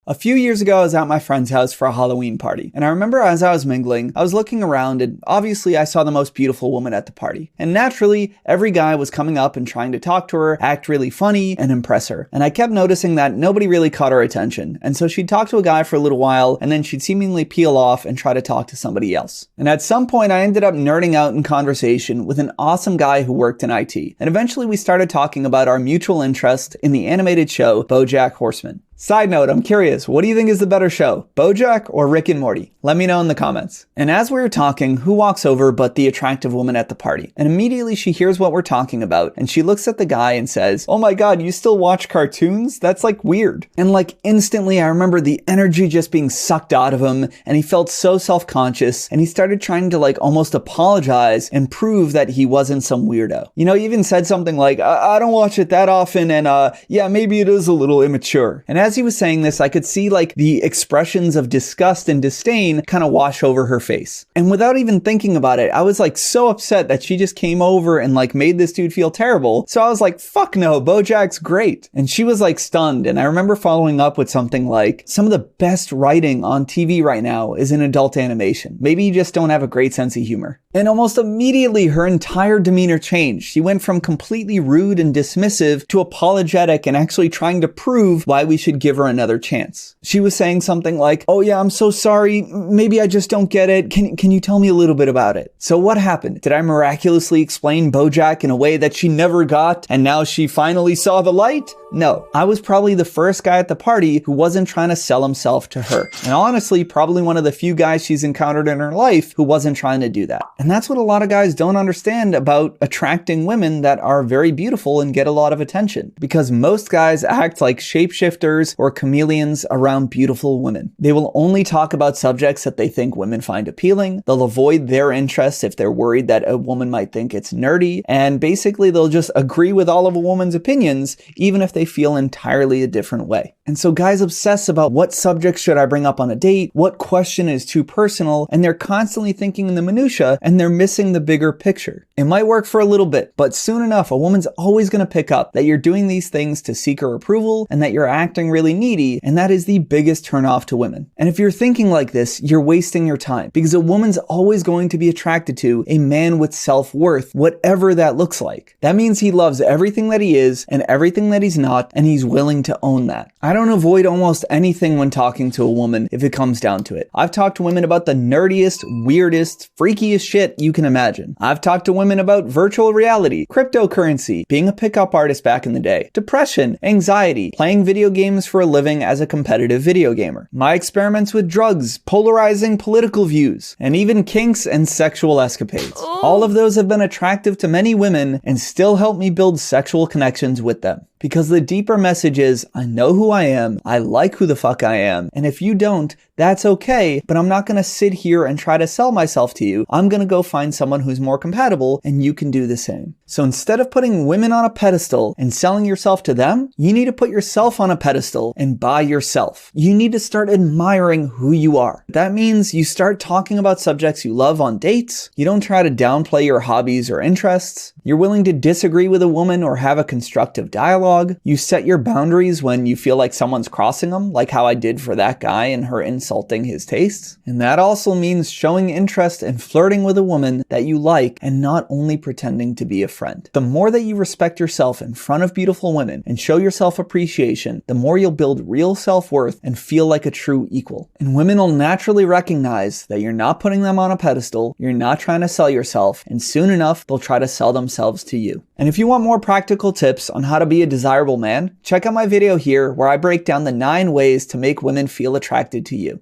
A few years ago, I was at my friend's house for a Halloween party, and I remember as I was mingling, I was looking around and obviously I saw the most beautiful woman at the party. And naturally, every guy was coming up and trying to talk to her, act really funny, and impress her. And I kept noticing that nobody really caught her attention, and so she'd talk to a guy for a little while, and then she'd seemingly peel off and try to talk to somebody else. And at some point, I ended up nerding out in conversation with an awesome guy who worked in IT, and eventually we started talking about our mutual interest in the animated show BoJack Horseman. Side note, I'm curious, what do you think is the better show, BoJack or Rick and Morty? Let me know in the comments. And as we were talking, who walks over but the attractive woman at the party? And immediately she hears what we're talking about, and she looks at the guy and says, "Oh my god, you still watch cartoons? That's like weird." And like instantly I remember the energy just being sucked out of him, and he felt so self-conscious, and he started trying to like almost apologize and prove that he wasn't some weirdo. You know, he even said something like, I don't watch it that often, and yeah, maybe it is a little immature. And as he was saying this, I could see like the expressions of disgust and disdain kind of wash over her face. And without even thinking about it, I was like so upset that she just came over and like made this dude feel terrible. So I was like, fuck no, BoJack's great. And she was like stunned. And I remember following up with something like, some of the best writing on TV right now is in adult animation. Maybe you just don't have a great sense of humor. And almost immediately her entire demeanor changed. She went from completely rude and dismissive to apologetic and actually trying to prove why we should give her another chance. She was saying something like, "Oh yeah, I'm so sorry. Maybe I just don't get it. Can you tell me a little bit about it?" So what happened? Did I miraculously explain BoJack in a way that she never got and now she finally saw the light? No. I was probably the first guy at the party who wasn't trying to sell himself to her. And honestly, probably one of the few guys she's encountered in her life who wasn't trying to do that. And that's what a lot of guys don't understand about attracting women that are very beautiful and get a lot of attention. Because most guys act like shapeshifters or chameleons around beautiful women. They will only talk about subjects that they think women find appealing. They'll avoid their interests if they're worried that a woman might think it's nerdy. And basically they'll just agree with all of a woman's opinions, even if they feel entirely a different way. And so guys obsess about what subject should I bring up on a date, what question is too personal, and they're constantly thinking in the minutia and they're missing the bigger picture. It might work for a little bit, but soon enough, a woman's always going to pick up that you're doing these things to seek her approval and that you're acting really needy, and that is the biggest turnoff to women. And if you're thinking like this, you're wasting your time, because a woman's always going to be attracted to a man with self-worth, whatever that looks like. That means he loves everything that he is and everything that he's not, and he's willing to own that. I don't avoid almost anything when talking to a woman if it comes down to it. I've talked to women about the nerdiest, weirdest, freakiest shit you can imagine. I've talked to women about virtual reality, cryptocurrency, being a pickup artist back in the day, depression, anxiety, playing video games for a living as a competitive video gamer, my experiments with drugs, polarizing political views, and even kinks and sexual escapades. All of those have been attractive to many women and still help me build sexual connections with them. Because the deeper message is, I know who I am, I like who the fuck I am, and if you don't, that's okay, but I'm not gonna sit here and try to sell myself to you. I'm gonna go find someone who's more compatible, and you can do the same. So instead of putting women on a pedestal and selling yourself to them, you need to put yourself on a pedestal and buy yourself. You need to start admiring who you are. That means you start talking about subjects you love on dates. You don't try to downplay your hobbies or interests. You're willing to disagree with a woman or have a constructive dialogue. You set your boundaries when you feel like someone's crossing them, like how I did for that guy and her insulting his tastes. And that also means showing interest and flirting with a woman that you like and not only pretending to be a friend. The more that you respect yourself in front of beautiful women and show yourself appreciation, the more you'll build real self-worth and feel like a true equal. And women will naturally recognize that you're not putting them on a pedestal, you're not trying to sell yourself, and soon enough, they'll try to sell themselves to you. And if you want more practical tips on how to be a desirable man, check out my video here where I break down the 9 ways to make women feel attracted to you.